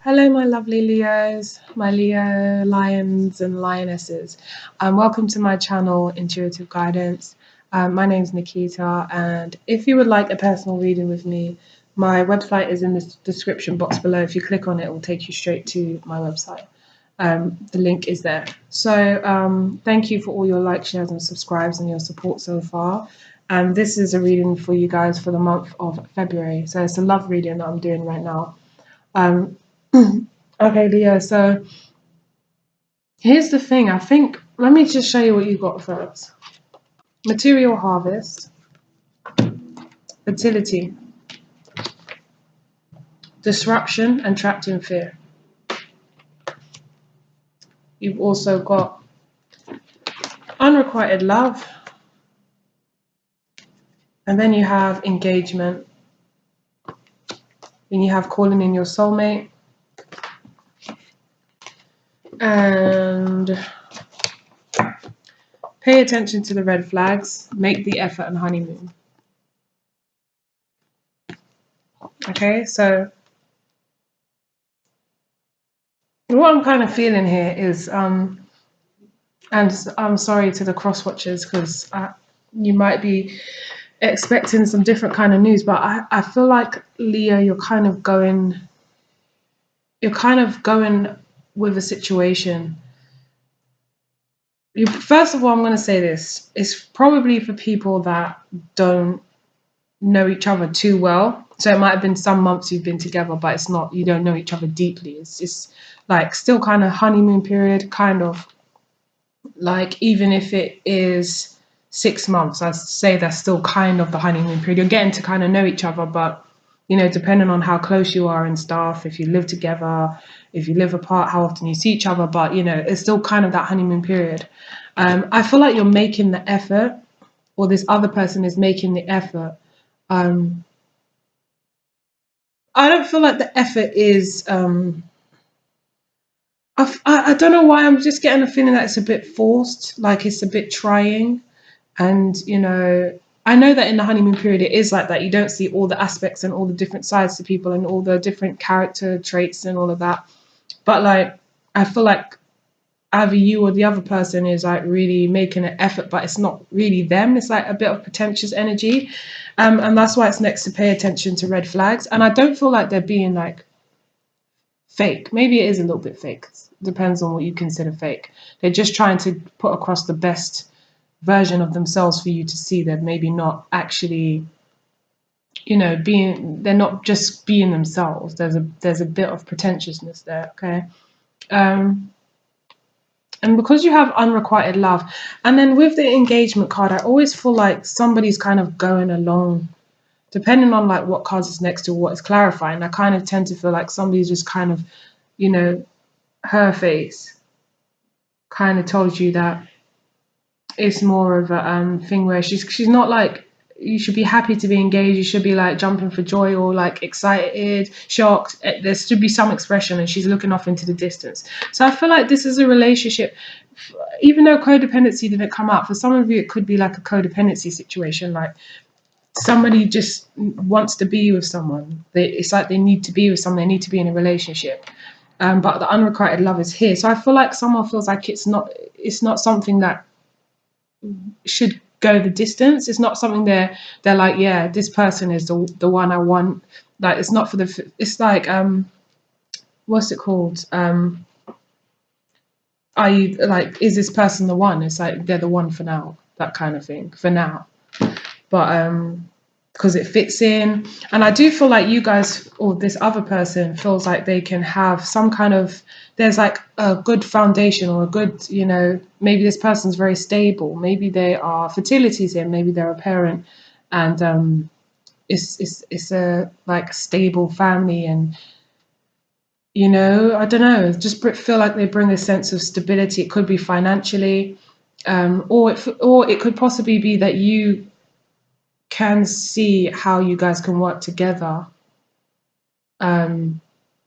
Hello, my lovely Leos, my Leo lions and lionesses. Welcome to my channel, Intuitive Guidance. My name is Nikita, and if you would like a personal reading with me, my website is in the description box below. If you click on it, it will take you straight to my website. The link is there. So thank you for all your likes, shares, and subscribes and your support so far. This is a reading for you guys for the month of February. So it's a love reading that I'm doing right now. Um, okay, Leo, so here's the thing. Let me just show you what you got first. Material harvest, fertility, disruption, and trapped in fear. You've also got unrequited love, and then you have engagement, and you have calling in your soulmate, and pay attention to the red flags, make the effort, and honeymoon. Okay, so what I'm kind of feeling here is, and I'm sorry to the cross watchers because you might be expecting some different kind of news, but I feel like, Leo, you're kind of going with a situation. First of all, I'm going to say this. It's probably for people that don't know each other too well. So it might have been some months you've been together, but it's not, you don't know each other deeply. It's just like still kind of honeymoon period, kind of like, even if it is 6 months, I say that's still kind of the honeymoon period. You're getting to kind of know each other, but you know, depending on how close you are and stuff, if you live together, if you live apart, how often you see each other, but you know, it's still kind of that honeymoon period. I feel like you're making the effort, or this other person is making the effort. I don't feel like the effort is I don't know why I'm just getting a feeling that it's a bit forced, like it's a bit trying. And, you know, I know that in the honeymoon period it is like that. You don't see all the aspects and all the different sides to people and all the different character traits and all of that. But like, I feel like either you or the other person is like really making an effort, but it's not really them. It's like a bit of pretentious energy. And that's why it's next to pay attention to red flags. And I don't feel like they're being like fake. Maybe it is a little bit fake. Depends on what you consider fake. They're just trying to put across the best version of themselves for you to see. They're maybe not actually, you know, they're not just being themselves. There's a bit of pretentiousness there. Okay. And because you have unrequited love, and then with the engagement card, I always feel like somebody's kind of going along, depending on like what cards is next to what is clarifying. I kind of tend to feel like somebody's just kind of, you know, her face kind of told you that it's more of a thing where she's not like, you should be happy to be engaged, you should be like jumping for joy or like excited, shocked. There should be some expression, and she's looking off into the distance. So I feel like this is a relationship, even though codependency didn't come out, for some of you it could be like a codependency situation, like somebody just wants to be with someone. It's like they need to be with someone, they need to be in a relationship. But the unrequited love is here. So I feel like someone feels like it's not something that should go the distance. It's not something they're like, yeah, this person is the one I want. Like, it's not for the, it's like, what's it called? Are you like, is this person the one? It's like they're the one for now, that kind of thing, for now. But because it fits in. And I do feel like you guys, or this other person, feels like they can have some kind of, there's like a good foundation or a good, you know, maybe this person's very stable, maybe they are, fertility's in, maybe they're a parent, and it's a like stable family. And you know, I don't know, just feel like they bring a sense of stability. It could be financially, or it could possibly be that you can see how you guys can work together,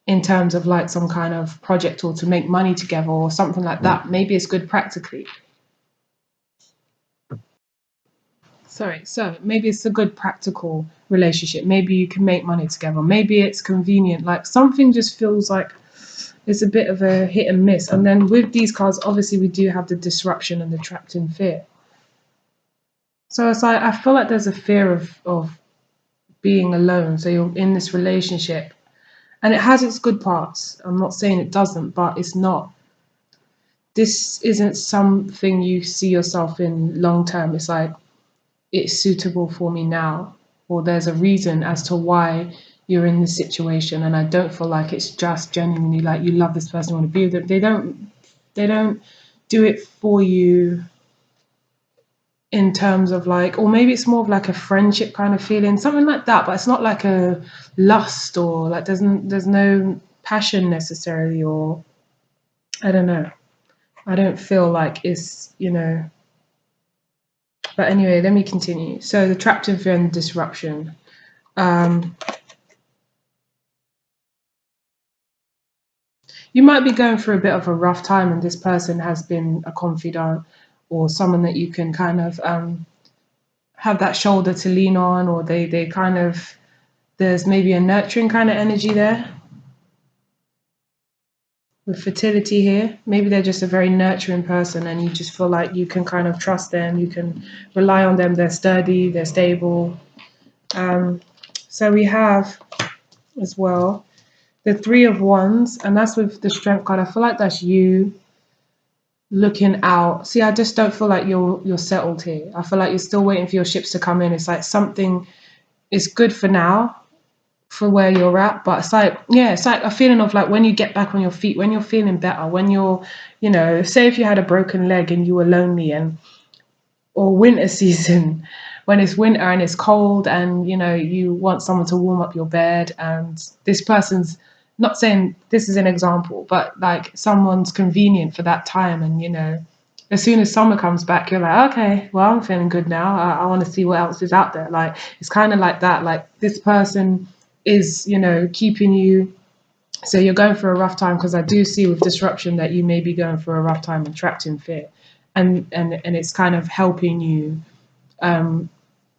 in terms of like some kind of project, or to make money together or something like that. Maybe it's good practically. Sorry, so maybe it's a good practical relationship. Maybe you can make money together. Maybe it's convenient. Like, something just feels like it's a bit of a hit and miss. And then with these cards, obviously we do have the disruption and the trapped in fear. So it's like I feel like there's a fear of being alone. So you're in this relationship and it has its good parts. I'm not saying it doesn't, but it's not, this isn't something you see yourself in long term. It's like it's suitable for me now, or there's a reason as to why you're in this situation. And I don't feel like it's just genuinely like you love this person, you want to be with them. They don't do it for you in terms of like, or maybe it's more of like a friendship kind of feeling, something like that, but it's not like a lust, or like there's no passion necessarily, or I don't know. I don't feel like it's, but anyway, let me continue. So the trapped in fear and disruption. You might be going through a bit of a rough time, and this person has been a confidant or someone that you can kind of have that shoulder to lean on, or they kind of, there's maybe a nurturing kind of energy there with fertility here. Maybe they're just a very nurturing person and you just feel like you can kind of trust them, you can rely on them, they're sturdy, they're stable. So we have as well the Three of Wands, and that's with the Strength card. I feel like that's you looking out. See, I just don't feel like you're settled here. I feel like you're still waiting for your ships to come in. It's like something is good for now, for where you're at, but it's like, yeah, it's like a feeling of like when you get back on your feet, when you're feeling better, when you're, say if you had a broken leg and you were lonely, and or winter season, when it's winter and it's cold and you want someone to warm up your bed, and this person's, not saying this is an example, but like someone's convenient for that time, and as soon as summer comes back, you're like, okay, well, I'm feeling good now. I want to see what else is out there. Like it's kind of like that. Like this person is, keeping you. So you're going through a rough time, because I do see with disruption that you may be going through a rough time and trapped in fear, and it's kind of helping you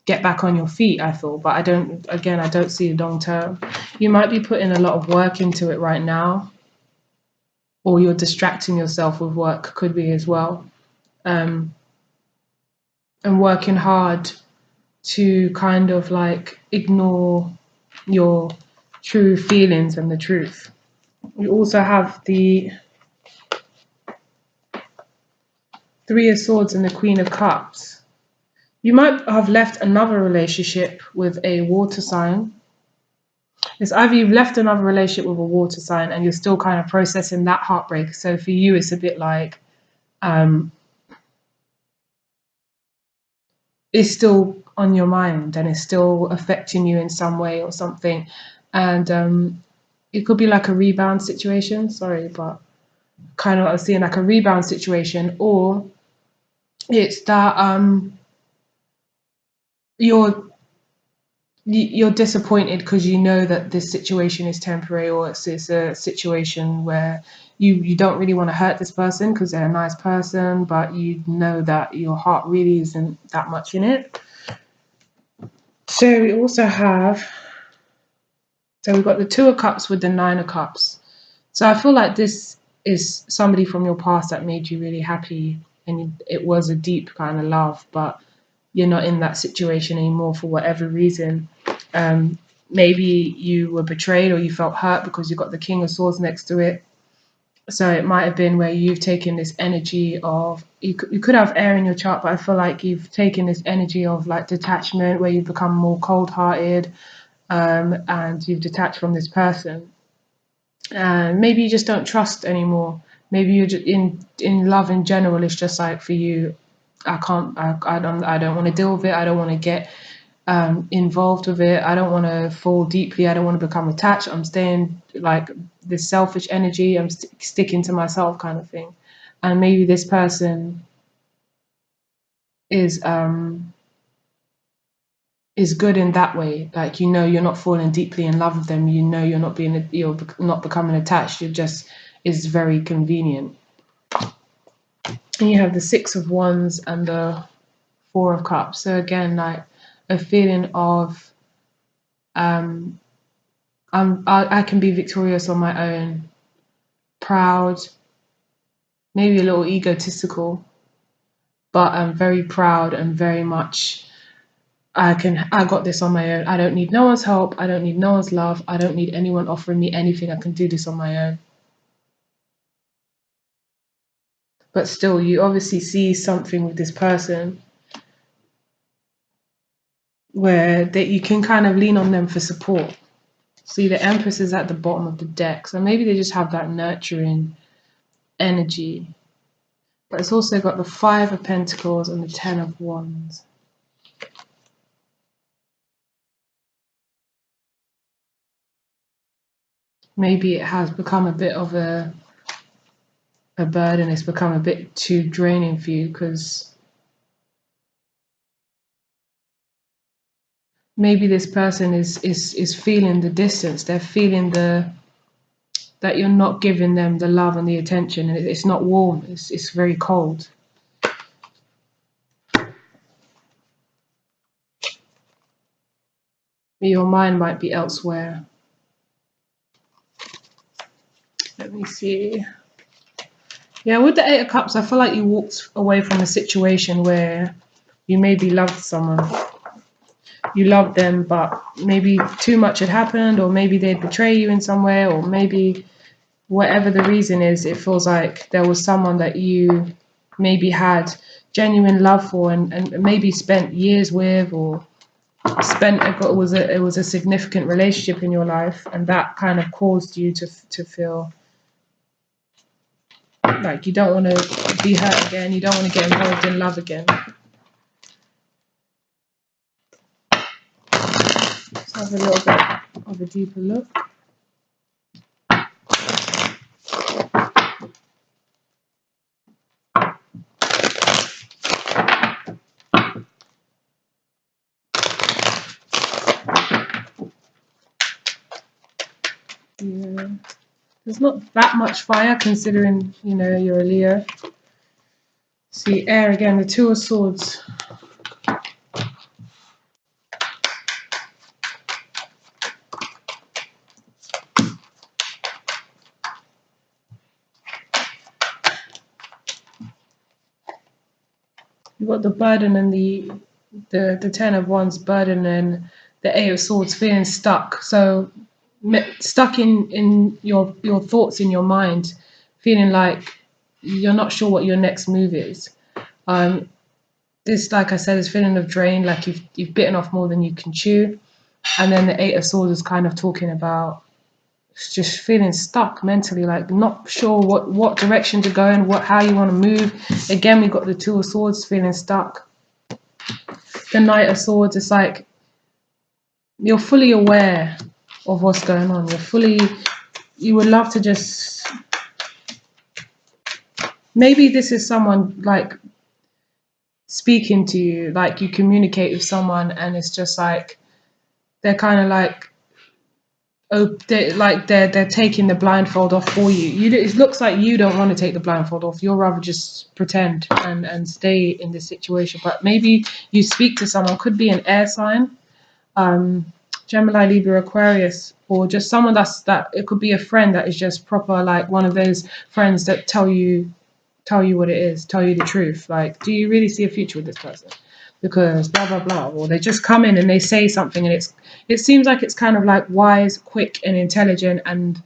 get back on your feet, I feel. But I don't see long term. You might be putting a lot of work into it right now, or you're distracting yourself with work, could be as well, and working hard to kind of like ignore your true feelings and the truth. We also have the Three of Swords and the Queen of Cups. You might have left another relationship with a water sign. It's either you've left another relationship with a water sign and you're still kind of processing that heartbreak. So for you, it's a bit like it's still on your mind and it's still affecting you in some way or something. And it could be like a rebound situation. Sorry, but kind of I was seeing like a rebound situation, or it's that you're disappointed because you know that this situation is temporary, or it's a situation where you don't really want to hurt this person because they're a nice person, but you know that your heart really isn't that much in it. So we also have, so we've got the Two of Cups with the Nine of Cups. So I feel like this is somebody from your past that made you really happy, and it was a deep kind of love, but you're not in that situation anymore for whatever reason. Maybe you were betrayed or you felt hurt because you got the King of Swords next to it. So it might have been where you've taken this energy of, you could have air in your chart, but I feel like you've taken this energy of like detachment, where you've become more cold-hearted, and you've detached from this person. And maybe you just don't trust anymore. Maybe you're just in love in general. It's just like for you, I don't want to deal with it. I don't want to get involved with it. I don't want to fall deeply. I don't want to become attached. I'm staying like this selfish energy. I'm sticking to myself kind of thing. And maybe this person is good in that way. Like, you're not falling deeply in love with them. You're not becoming attached. You're just, is very convenient. And you have the Six of Wands and the Four of Cups. So again, like a feeling of I can be victorious on my own. proud, maybe a little egotistical, but I'm very proud and very much I got this on my own. I don't need no one's help. I don't need no one's love. I don't need anyone offering me anything. I can do this on my own. But still, you obviously see something with this person where that you can kind of lean on them for support. See, the Empress is at the bottom of the deck, so maybe they just have that nurturing energy. But it's also got the Five of Pentacles and the Ten of Wands. Maybe it has become a bit of a burden. It's become a bit too draining for you because maybe this person is feeling the distance. They're feeling that you're not giving them the love and the attention, and it's not warm. It's very cold. Your mind might be elsewhere. Let me see. Yeah, with the Eight of Cups, I feel like you walked away from a situation where you maybe loved someone. You loved them, but maybe too much had happened, or maybe they'd betray you in some way, or maybe whatever the reason is, it feels like there was someone that you maybe had genuine love for and maybe spent years with, or it was a significant relationship in your life, and that kind of caused you to feel like you don't want to be hurt again, you don't want to get involved in love again. Let's have a little bit of a deeper look. Yeah. There's not that much fire considering, you're a Leo. See, air again, the Two of Swords. You've got the burden and the Ten of Wands burden and the Eight of Swords feeling stuck. So stuck in your thoughts in your mind, feeling like you're not sure what your next move is. This, like I said, is feeling of drain, like you've bitten off more than you can chew. And then the Eight of Swords is kind of talking about just feeling stuck mentally, like not sure what direction to go in, how you want to move. Again, we got the Two of Swords feeling stuck. The Knight of Swords is like you're fully aware of what's going on. You would love to just, maybe this is someone like speaking to you, like you communicate with someone and it's just like they're kind of like, oh, they're taking the blindfold off for you. It looks like you don't want to take the blindfold off. You'll rather just pretend and stay in this situation. But maybe you speak to someone, could be an air sign, Gemini, Libra, Aquarius, or just someone that it could be a friend that is just proper, like one of those friends that tell you what it is, tell you the truth. Like, do you really see a future with this person? Because blah blah blah, or they just come in and they say something and it seems like it's kind of like wise, quick and intelligent, and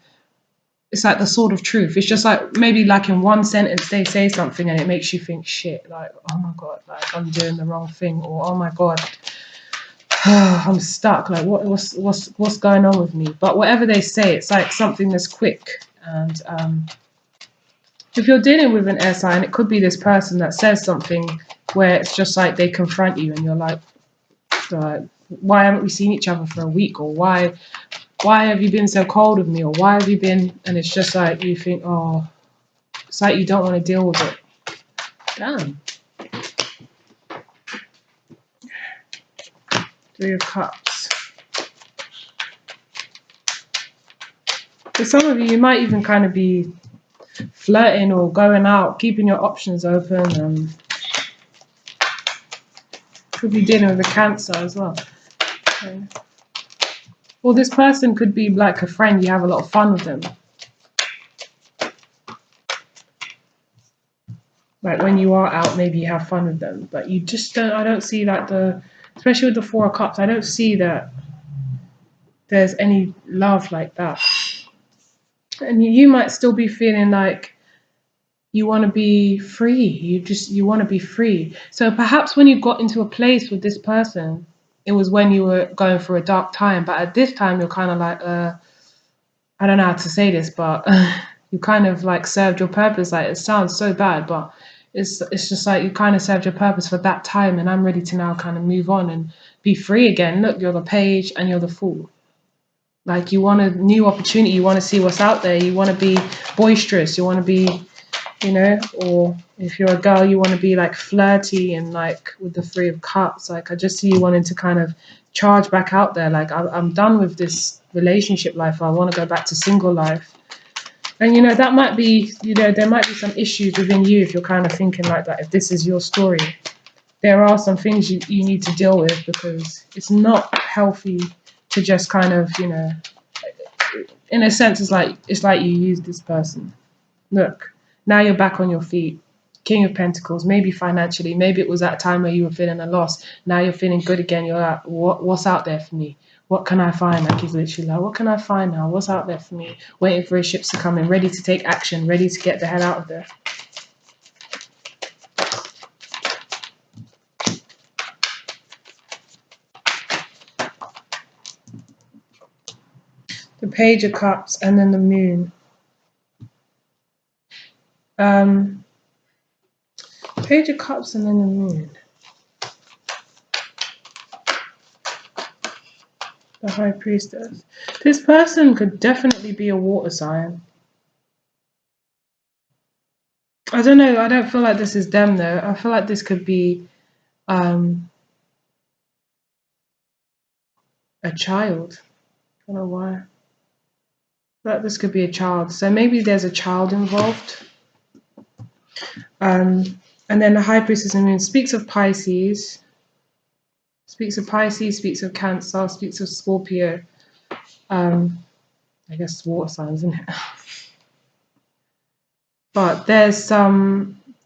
it's like the sword of truth. It's just like maybe like in one sentence they say something and it makes you think, shit, like, oh my god, like I'm doing the wrong thing, or oh my god, I'm stuck, like what's going on with me. But whatever they say, it's like something that's quick. And if you're dealing with an air sign, it could be this person that says something where it's just like they confront you and you're like, why haven't we seen each other for a week? Or why have you been so cold with me? Or why have you been, and it's just like you think, oh, it's like you don't want to deal with it. Damn. Three of Cups. For some of you might even kind of be flirting or going out, keeping your options open. Could be dealing with a Cancer as well. Okay. Or this person could be like a friend, you have a lot of fun with them. Like when you are out, maybe you have fun with them, but you just don't. I don't see like especially with the Four of Cups. I don't see that there's any love like that. And you might still be feeling like you want to be free. You want to be free. So perhaps when you got into a place with this person, it was when you were going through a dark time. But at this time, you're kind of like, I don't know how to say this, but you kind of like served your purpose. Like it sounds so bad, but it's just like you kind of served your purpose for that time, and I'm ready to now kind of move on and be free again. Look, you're the page and you're the fool. Like you want a new opportunity, you want to see what's out there, you want to be boisterous, you want to be, or if you're a girl, you want to be like flirty and like with the Three of Cups. Like I just see you wanting to kind of charge back out there. Like I'm done with this relationship life. I want to go back to single life. And that might be, there might be some issues within you if you're kind of thinking like that. If this is your story, there are some things you need to deal with, because it's not healthy to just kind of, in a sense, it's like you used this person. Look, now you're back on your feet. King of Pentacles, maybe financially, maybe it was at a time where you were feeling a loss. Now you're feeling good again. You're like, what's out there for me? What can I find? Like he's literally like, what can I find now? What's out there for me? Waiting for his ships to come in, ready to take action, ready to get the hell out of there. The Page of Cups and then the Moon. Page of Cups and then the Moon. The High Priestess. This person could definitely be a water sign. I don't know. I don't feel like this is them though. I feel like this could be a child. I don't know why. But this could be a child. So maybe there's a child involved. And then the High Priestess and Moon speaks of Pisces. Speaks of Pisces, speaks of Cancer, speaks of Scorpio. I guess water signs, isn't it? But there's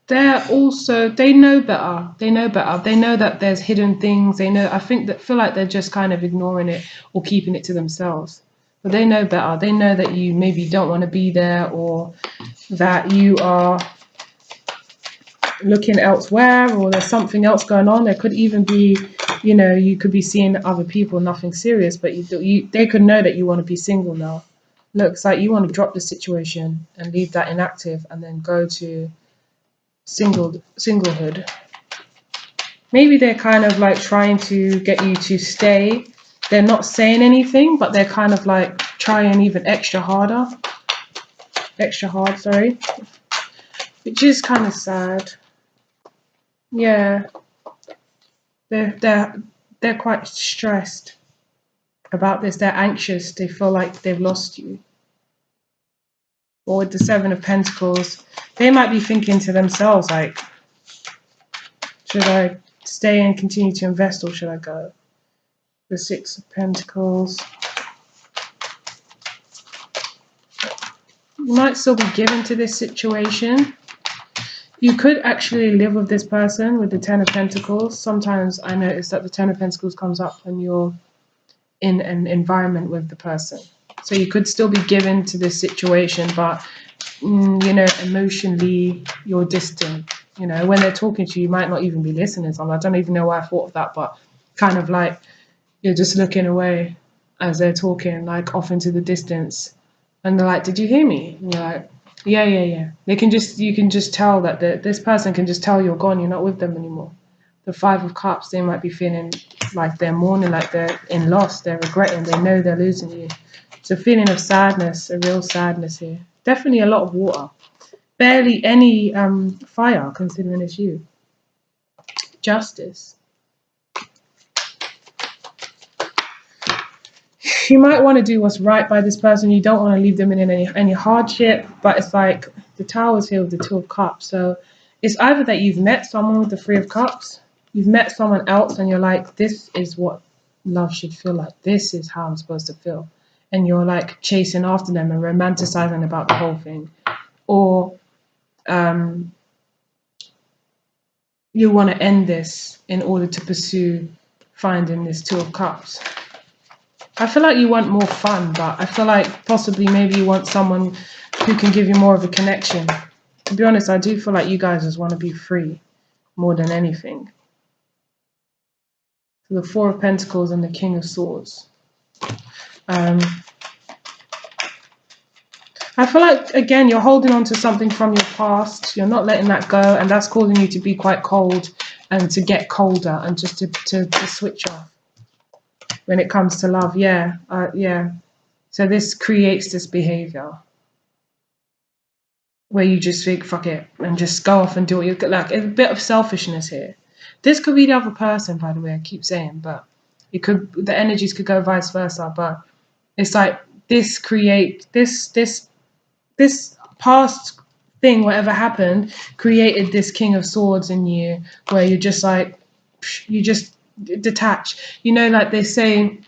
they're also, they know better. They know better. They know that there's hidden things. They know, feel like they're just kind of ignoring it or keeping it to themselves. But they know better. They know that you maybe don't want to be there, or that you are looking elsewhere, or there's something else going on. There could even be, you could be seeing other people, nothing serious, but they could know that you want to be single now. Looks like you want to drop the situation and leave that inactive and then go to singlehood. Maybe they're kind of like trying to get you to stay. They're not saying anything, but they're kind of like trying even extra hard, sorry. Which is kind of sad. Yeah. They're quite stressed about this. They're anxious. They feel like they've lost you. Or with the Seven of Pentacles, they might be thinking to themselves like, should I stay and continue to invest, or should I go? The Six of Pentacles. You might still be given to this situation. You could actually live with this person with the Ten of Pentacles. Sometimes I notice that the Ten of Pentacles comes up when you're in an environment with the person. So you could still be given to this situation, but, emotionally you're distant. When they're talking to you, you might not even be listening. So I don't even know why I thought of that, but kind of like you're just looking away as they're talking, like off into the distance. And they're like, did you hear me? And you're like, yeah. You can just tell that this person can just tell you're gone, you're not with them anymore. The Five of Cups, they might be feeling like they're mourning, like they're in loss, they're regretting, they know they're losing you. It's a feeling of sadness, a real sadness here. Definitely a lot of water. Barely any fire, considering it's you. Justice. You might want to do what's right by this person. You don't want to leave them in any hardship, but it's like the Tower is here with the Two of Cups. So it's either that you've met someone with the Three of Cups, you've met someone else and you're like, this is what love should feel like. This is how I'm supposed to feel. And you're like chasing after them and romanticizing about the whole thing. Or you want to end this in order to pursue finding this Two of Cups. I feel like you want more fun, but I feel like possibly maybe you want someone who can give you more of a connection. To be honest, I do feel like you guys just want to be free more than anything. So the Four of Pentacles and the King of Swords. I feel like, again, you're holding on to something from your past. You're not letting that go, and that's causing you to be quite cold and to get colder and just to switch off when it comes to love. Yeah. So this creates this behavior where you just think, fuck it, and just go off and do what you like. It's a bit of selfishness here. This could be the other person, by the way, I keep saying, but it could, the energies could go vice versa, but it's like this past thing, whatever happened, created this King of Swords in you, where you're just like, you just detach. You know, like they say,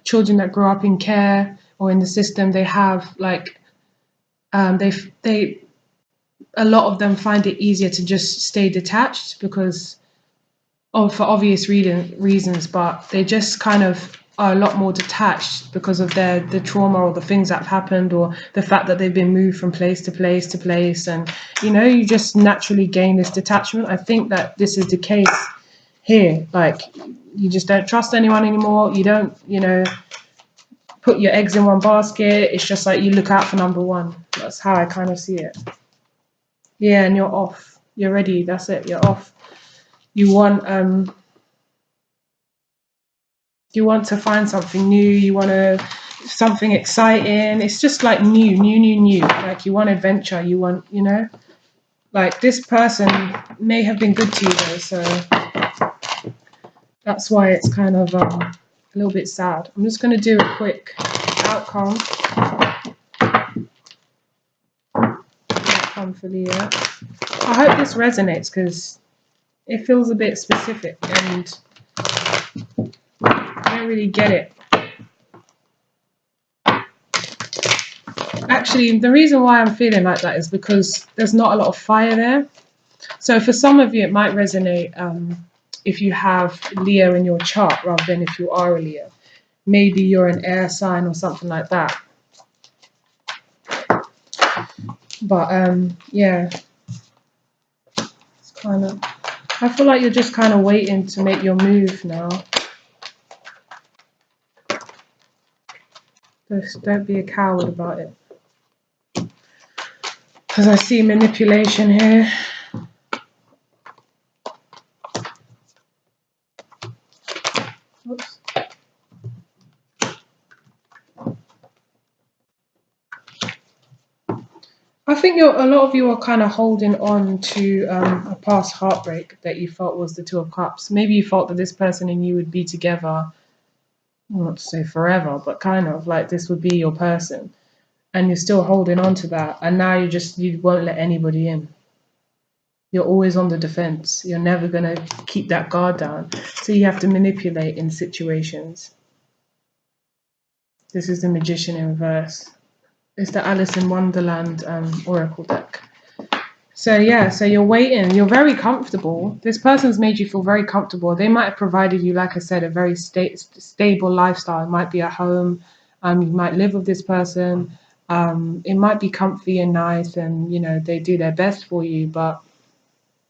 children that grow up in care or in the system, they have like, they a lot of them find it easier to just stay detached because for obvious reasons, but they just kind of are a lot more detached because of the trauma or the things that have happened or the fact that they've been moved from place to place to place, and you know, you just naturally gain this detachment. I think that this is the case here. Like, you just don't trust anyone anymore. You don't, you know, put your eggs in one basket. It's just like you look out for number one. That's how I kind of see it. Yeah, and you're off. You're ready. That's it. You're off. You want to find something new. You want something exciting. It's just like new. Like you want adventure. You want, you know, like this person may have been good to you though, so that's why it's kind of a little bit sad. I'm just going to do a quick outcome for Leo. I hope this resonates because it feels a bit specific and I don't really get it. Actually, the reason why I'm feeling like that is because there's not a lot of fire there. So for some of you, it might resonate if you have Leo in your chart rather than if you are a Leo. Maybe you're an air sign or something like that. But yeah, it's kind of, I feel like you're just kind of waiting to make your move now. Just don't be a coward about it. Because I see manipulation here. Oops. I think a lot of you are kind of holding on to a past heartbreak that you felt was the Two of Cups. Maybe you felt that this person and you would be together, not to say forever, but kind of like this would be your person. And you're still holding on to that. And now you won't let anybody in. You're always on the defense. You're never going to keep that guard down. So you have to manipulate in situations. This is the Magician in reverse. It's the Alice in Wonderland Oracle deck. So yeah, so you're waiting. You're very comfortable. This person's made you feel very comfortable. They might have provided you, like I said, a very stable lifestyle. It might be a home. You might live with this person. It might be comfy and nice, and you know they do their best for you. But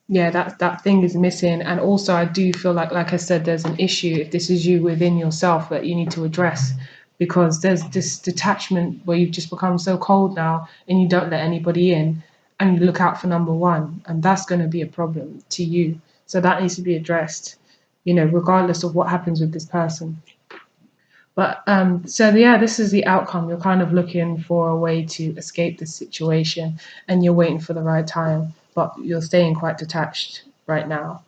yeah, that thing is missing. And also, I do feel like I said, there's an issue if this is you within yourself that you need to address, because there's this detachment where you've just become so cold now and you don't let anybody in and you look out for number one, and that's going to be a problem to you. So that needs to be addressed, you know, regardless of what happens with this person. But so yeah, this is the outcome. You're kind of looking for a way to escape this situation and you're waiting for the right time, but you're staying quite detached right now.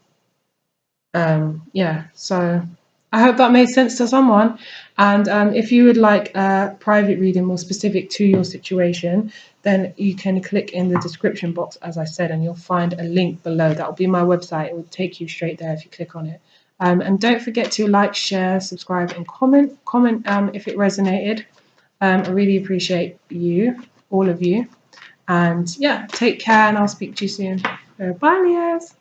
Yeah, so I hope that made sense to someone. And if you would like a private reading more specific to your situation, then you can click in the description box, as I said, and you'll find a link below. That will be my website. It will take you straight there if you click on it. And don't forget to like, share, subscribe, and comment. Comment if it resonated. I really appreciate you, all of you. And yeah, take care, and I'll speak to you soon. So, bye, Leos.